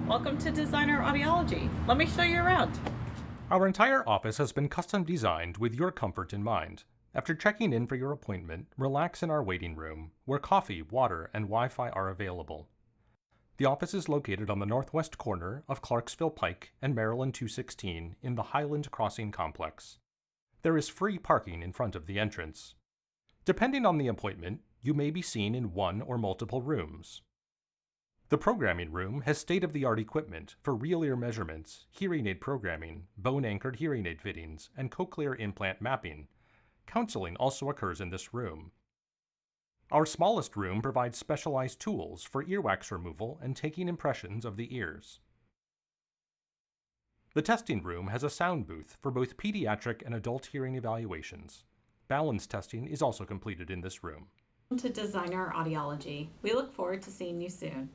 Welcome to Designer Audiology. Let me show you around. Our entire office has been custom designed with your comfort in mind. After checking in for your appointment, relax in our waiting room, where coffee, water, and Wi-Fi are available. The office is located on the northwest corner of Clarksville Pike and Maryland 216 in the Highland Crossing complex. There is free parking in front of the entrance. Depending on the appointment, you may be seen in one or multiple rooms. The programming room has state-of-the-art equipment for real ear measurements, hearing aid programming, bone-anchored hearing aid fittings, and cochlear implant mapping. Counseling also occurs in this room. Our smallest room provides specialized tools for earwax removal and taking impressions of the ears. The testing room has a sound booth for both pediatric and adult hearing evaluations. Balance testing is also completed in this room. Welcome to Designer Audiology. We look forward to seeing you soon.